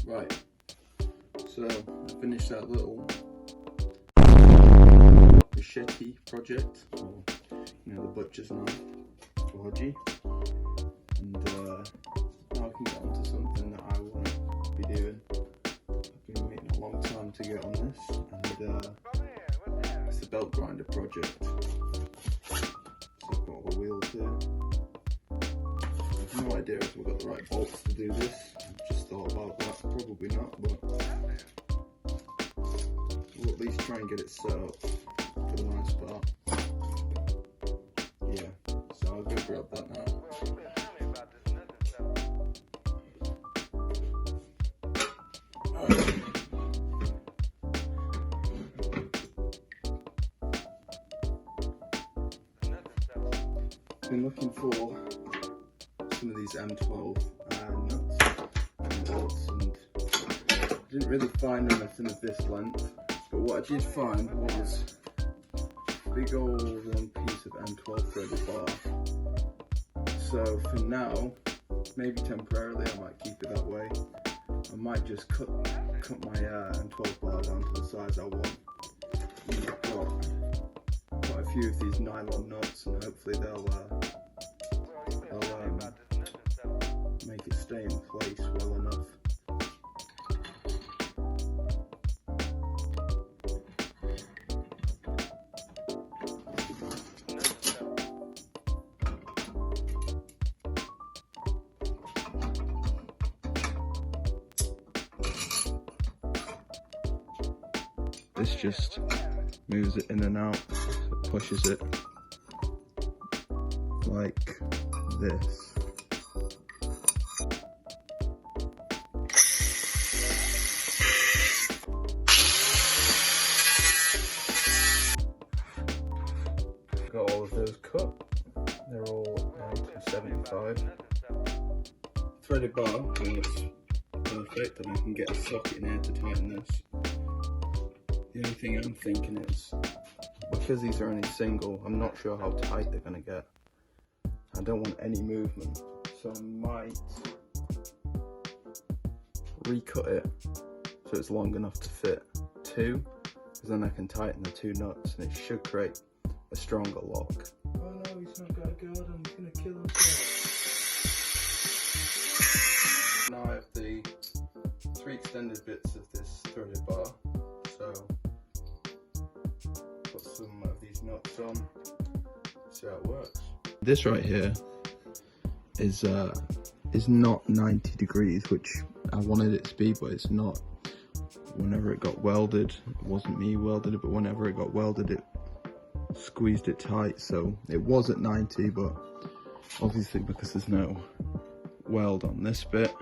Right, so I finished that little machete project, or the butcher's knife, orgy, and now I can get onto something that I want to be doing. I've been waiting a long time to get on this, and it's the belt grinder project. So I've got all the wheels here. I've no idea if we've got the right bolts to do this. I've just thought about that, probably not, but we'll at least try and get it set up for the nice part. Yeah, so I'll go grab that now. Been looking for some of these M12 nuts and bolts, and I didn't really find anything of this length, but what I did find was a big old piece of M12 threaded bar. So for now, maybe temporarily I might keep it that way. I might just cut my M12 bar down to the size I want. I've got quite a few of these nylon nuts, and hopefully they'll make it stay in place well enough. This just moves it in and out, so it pushes it like this. Got all of those cut. They're all down to 75. Threaded bar looks perfect, and I can get a socket in here to tighten this. The only thing I'm thinking is, because these are only single, I'm not sure how tight they're going to get. I don't want any movement, so I might recut it so it's long enough to fit two, because then I can tighten the two nuts and it should create a stronger lock. Oh no, he's not got a guard, he's going to kill himself. Now I have the 3 extended bits of this threaded bar, so put some of these nuts on, see how it works. This right here is not 90 degrees, which I wanted it to be, but it's not. Whenever it got welded, it wasn't me who welded it, but whenever it got welded, it squeezed it tight, so it was at 90, but obviously because there's no weld on this bit,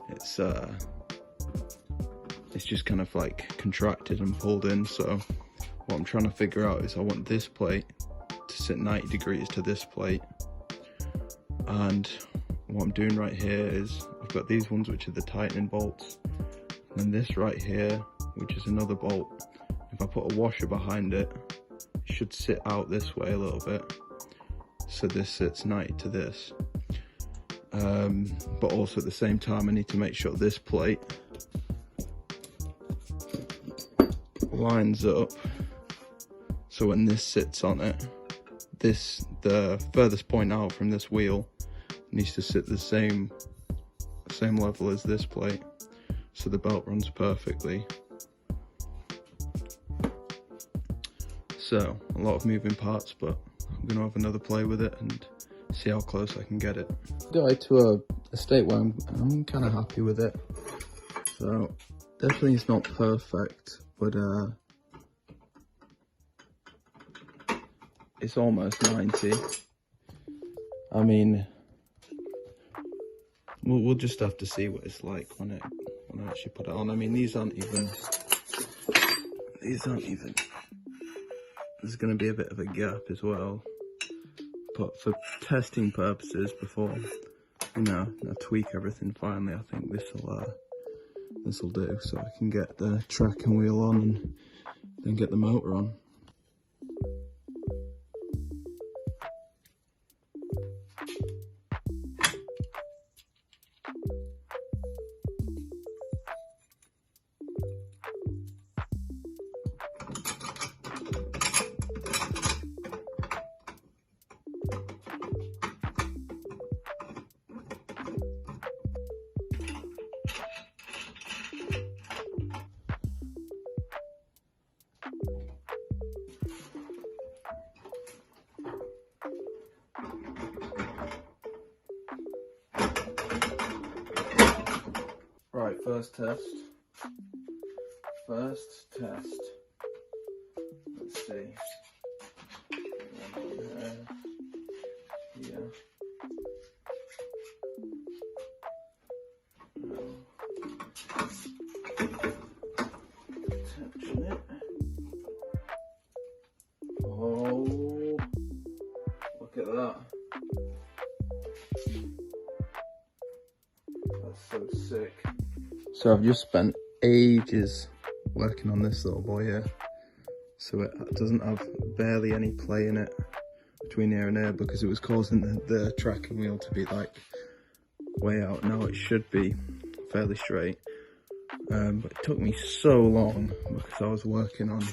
it's just kind of like contracted and pulled in. So what I'm trying to figure out is I want this plate to sit 90 degrees to this plate, and what I'm doing right here is I've got these ones which are the tightening bolts, and then this right here which is another bolt. If I put a washer behind it, it should sit out this way a little bit, so this sits 90 to this, but also at the same time I need to make sure this plate lines up so when this sits on it, the furthest point out from this wheel needs to sit the same level as this plate, so the belt runs perfectly. So a lot of moving parts, but I'm gonna have another play with it and see how close I can get it. Got to a state where I'm kind of happy with it. So definitely it's not perfect, but it's almost 90. I mean, we'll just have to see what it's like when I actually put it on. I mean, these aren't even. There's going to be a bit of a gap as well, but for testing purposes, before I tweak everything finally, I think this will do, so I can get the tracking wheel on and then get the motor on. first test. First test. Let's see. Yeah. Touching it. Oh, look at that. That's so sick. So I've just spent ages working on this little boy here. So it doesn't have barely any play in it between here and there because it was causing the tracking wheel to be like way out. Now it should be fairly straight. But it took me so long because I was working on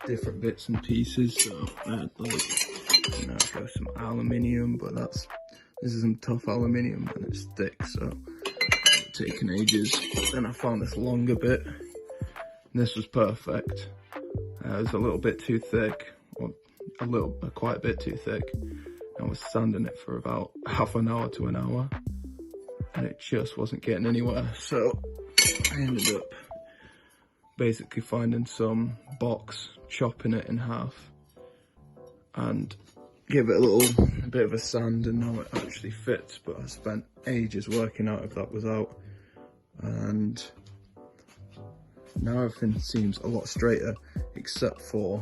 different bits and pieces. So I had like, you know, go some aluminium, but this is some tough aluminium and it's thick, so it's taken ages. Then I found this longer bit. And this was perfect. It was a little bit too thick, or quite a bit too thick. I was sanding it for about half an hour to an hour, and it just wasn't getting anywhere. So I ended up basically finding some box, chopping it in half, and give it a bit of a sand, and now it actually fits. But I spent ages working out if that was out, and now everything seems a lot straighter, except for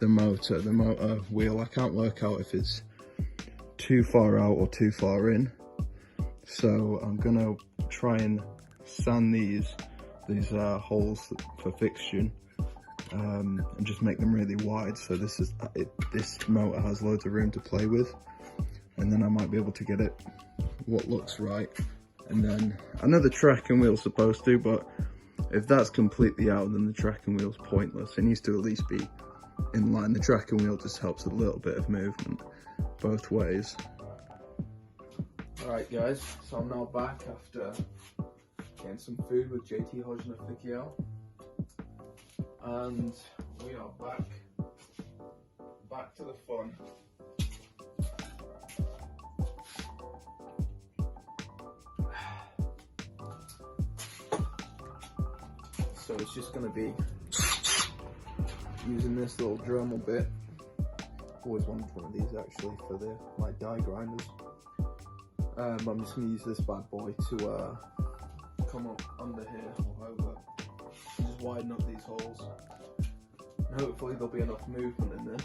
the motor wheel. I can't work out if it's too far out or too far in. So I'm gonna try and sand these holes for fixation, and just make them really wide. So this motor has loads of room to play with, and then I might be able to get it what looks right. And then I know the tracking wheel's supposed to, but if that's completely out, then the tracking wheel's pointless. It needs to at least be in line. The tracking wheel just helps a little bit of movement both ways. Alright guys, so I'm now back after getting some food with JT Hodge and Aficio. And we are back to the fun. So it's just going to be using this little Dremel bit. Always wanted one of these actually for the die grinders. I'm just going to use this bad boy to come up under here or over, and just widen up these holes. And hopefully there'll be enough movement in this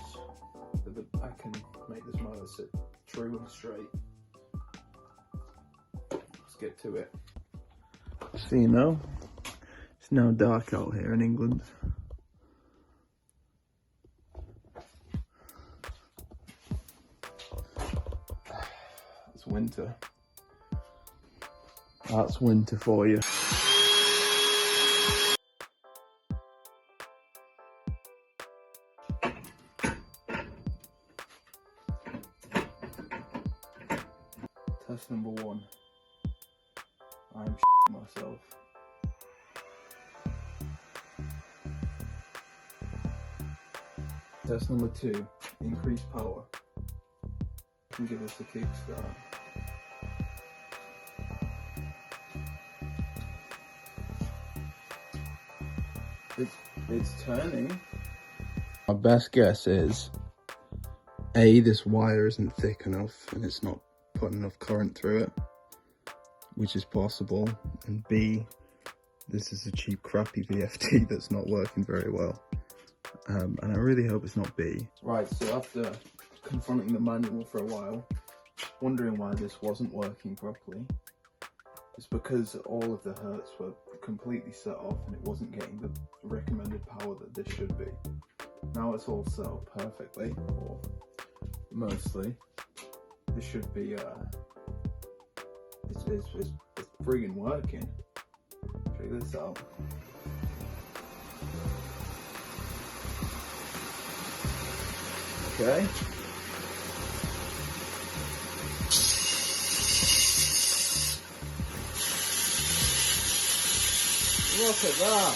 that I can make this motor sit true and straight. Let's get to it. So you know, it's now dark out here in England. It's winter. That's winter for you. Test number 1. I'm myself. Test number 2, increase power. Can give us a kickstart. It's turning. My best guess is A, this wire isn't thick enough and it's not putting enough current through it, which is possible, and B, this is a cheap crappy VFD that's not working very well. And I really hope it's not B. Right, so after confronting the manual for a while, wondering why this wasn't working properly, it's because all of the hertz were completely set off and it wasn't getting the recommended power that this should be. Now it's all set up perfectly, or mostly. This should be, it's friggin' working. Check this out. Okay. Look at that!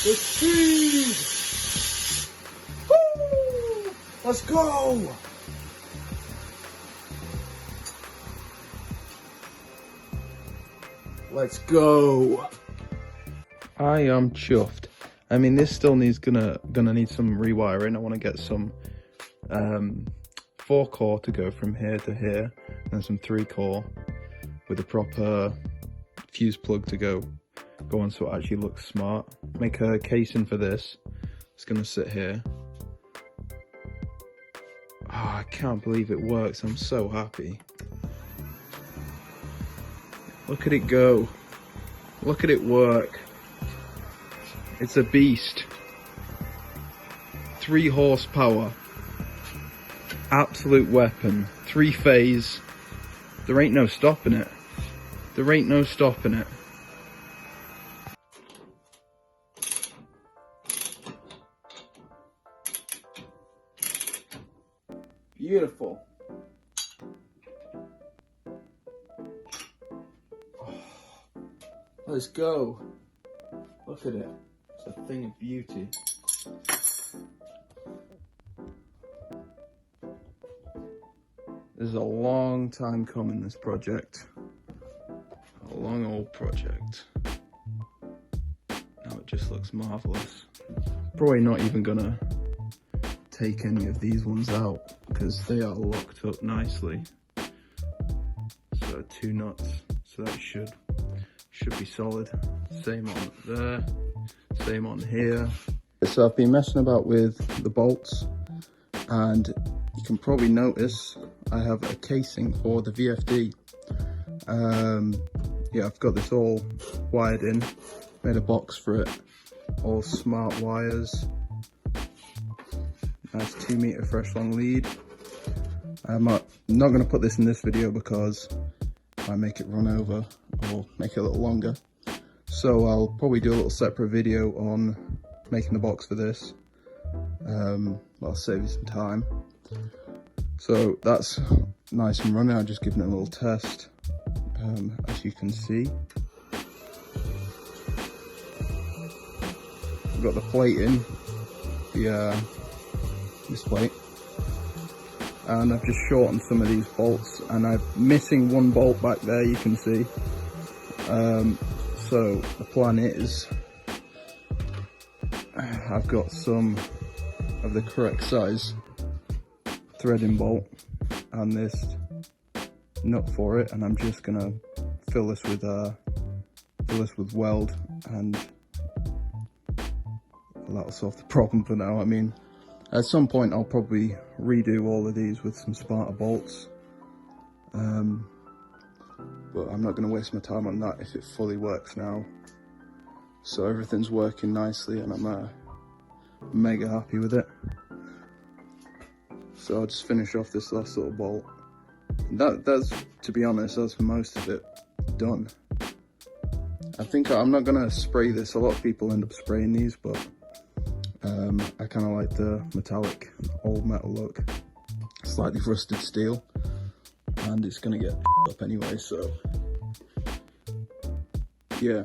The speed! Woo! Let's go! Let's go. I am chuffed. I mean, this still needs gonna need some rewiring. I want to get some 4-core to go from here to here, and some 3-core with a proper fuse plug to go on, so it actually looks smart. Make a casing for this. It's gonna sit here. Oh, I can't believe it works. I'm so happy. Look at it go. Look at it work. It's a beast. 3 horsepower. Absolute weapon. 3-phase. There ain't no stopping it. There ain't no stopping it. Beautiful. Oh, let's go. Look at it. It's a thing of beauty. This is a long time coming, this project. A long old project. Now it just looks marvellous. Probably not even gonna take any of these ones out because they are locked up nicely. So 2 nuts, so that should be solid. Same on there, same on here. So I've been messing about with the bolts, and you can probably notice I have a casing for the VFD. Yeah, I've got this all wired in, made a box for it, all smart wires. Nice 2-meter fresh long lead. I'm not going to put this in this video because I make it run over or make it a little longer. So I'll probably do a little separate video on making the box for this. I'll save you some time. So that's nice and running. I'm just giving it a little test. As you can see, I've got the plate in, this plate, and I've just shortened some of these bolts, and I'm missing 1 bolt back there, you can see. So the plan is I've got some of the correct size threading bolt and this nut for it, and I'm just gonna fill this with weld, and that'll solve the problem for now. I mean, at some point I'll probably redo all of these with some smarter bolts, but I'm not going to waste my time on that if it fully works now. So everything's working nicely, and I'm mega happy with it. So I'll just finish off this last little bolt. That's, to be honest, that's most of it done. I think I'm not going to spray this. A lot of people end up spraying these, but I kind of like the metallic old metal look. Slightly rusted steel, and it's going to get up anyway, so yeah.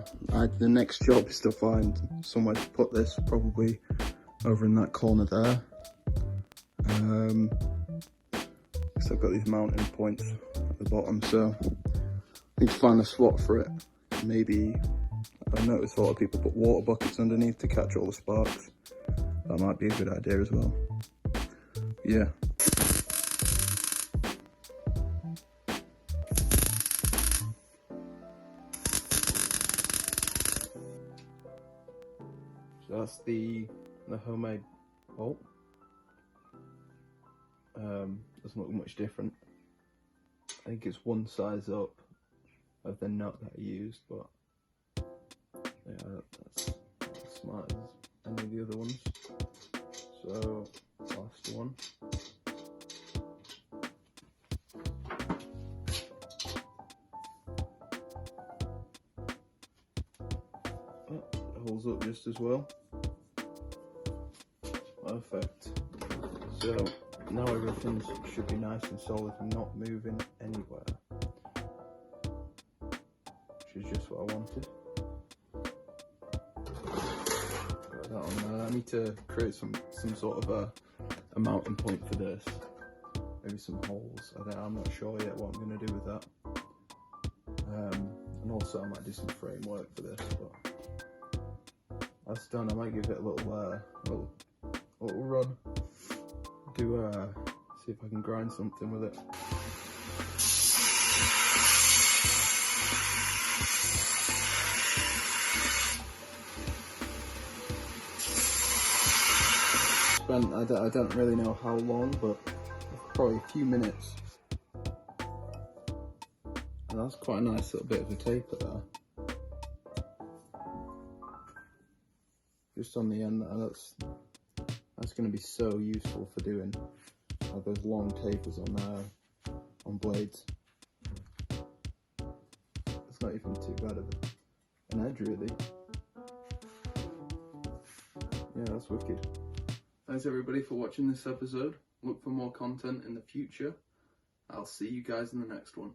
The next job is to find somewhere to put this, probably over in that corner there. So I've got these mounting points at the bottom, so I need to find a spot for it. Maybe, I noticed a lot of people put water buckets underneath to catch all the sparks. That might be a good idea as well. Yeah. So that's the homemade bolt. Doesn't look much different. I think it's 1 size up of the nut that I used, but yeah, that's as smart as any of the other ones. So, last one. Oh, it holds up just as well. Perfect. So now everything should be nice and solid and not moving anywhere, which is just what I wanted. Got that on there. I need to create some sort of a mounting point for this. Maybe some holes. I'm not sure yet what I'm going to do with that. And also I might do some framework for this, but that's done. I might give it a little run. See if I can grind something with it. I don't really know how long, but probably a few minutes. And that's quite a nice little bit of a taper there. Just on the end there, that's going to be so useful for doing those long tapers on blades. It's not even too bad of an edge really. Yeah, that's wicked. Thanks everybody for watching this episode. Look for more content in the future. I'll see you guys in the next one.